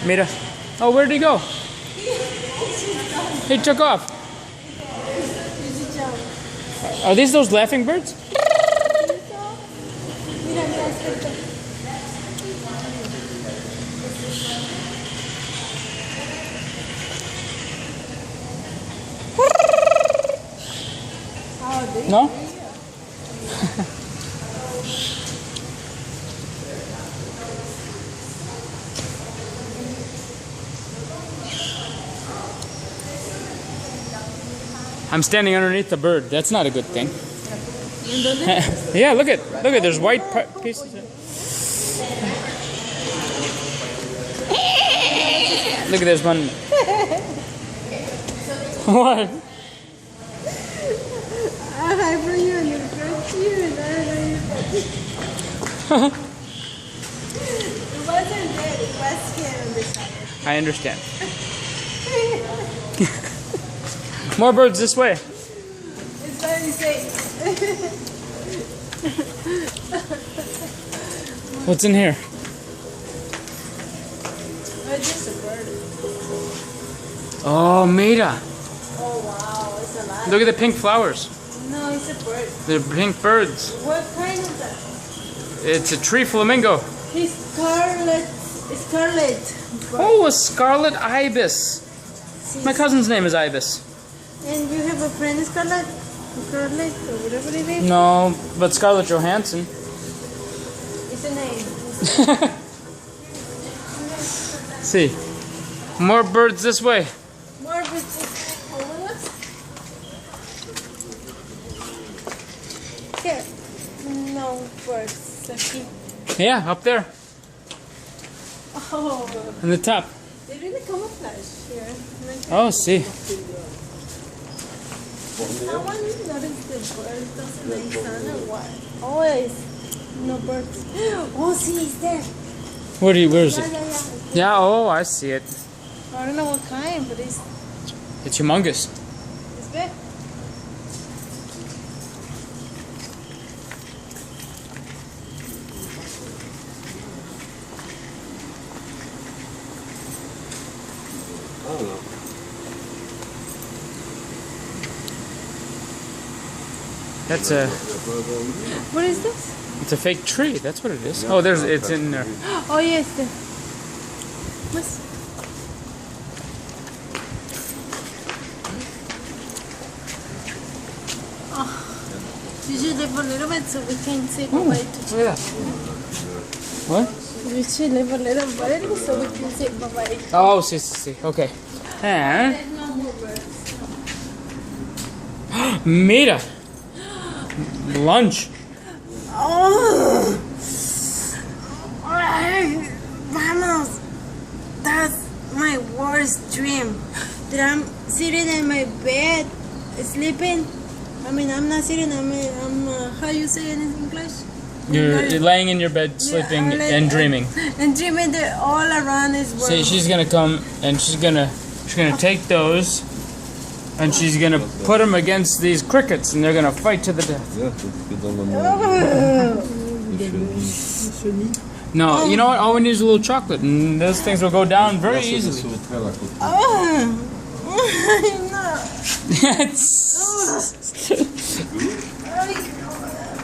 Mira. Oh, where'd he go? He took off. Are these those laughing birds? No? I'm standing underneath the bird. That's not a good thing. Yeah, look at there's white pieces. Look at this one. What? Hi for you and you're cute. It wasn't dead, it was scared on the side. I understand. More birds this way. It's very safe. What's in here? It's just a bird. Oh, Mira. Oh wow, it's a lot. Look at the pink flowers. No, it's a bird. They're pink birds. What kind is that? It's a tree flamingo. It's scarlet. Oh, a scarlet ibis. My cousin's name is Ibis. And you have a friend Scarlet? Scarlet or whatever it is? No, but Scarlett Johansson. It's a name. See. More birds this way. More birds. Here. No birds. Aquí. Yeah, up there. Oh. On the top. They really camouflage here. Oh, see. I want to notice the birds. Doesn't make sound or what? Always. No birds. Oh, see, it's there. Where is Yeah, it? yeah, yeah. Yeah, oh, I see it. I don't know what kind, but it's humongous. big. I don't know. That's a What is this? it's a fake tree. That's what it is. Oh, it's in there. Oh, yes. What's... Oh. You should live a little bit so we can say bye-bye to Look at that. What? You should live a little bit so we can say bye-bye. Oh, see. Okay. And There's no more birds. Mira. Lunch. Oh! Ay, vamos! That's my worst dream. That I'm sitting in my bed, sleeping. I mean, I'm not sitting. I'm how you say it in English? You're laying in your bed, sleeping and dreaming. And dreaming that all around is world. See, she's gonna come and she's gonna take those, and she's gonna put them against these crickets, and they're gonna fight to the death. Yeah, c'est dans le monde. No, you know what? All we need is a little chocolate, and those things will go down very easily. Oh, no. Yes.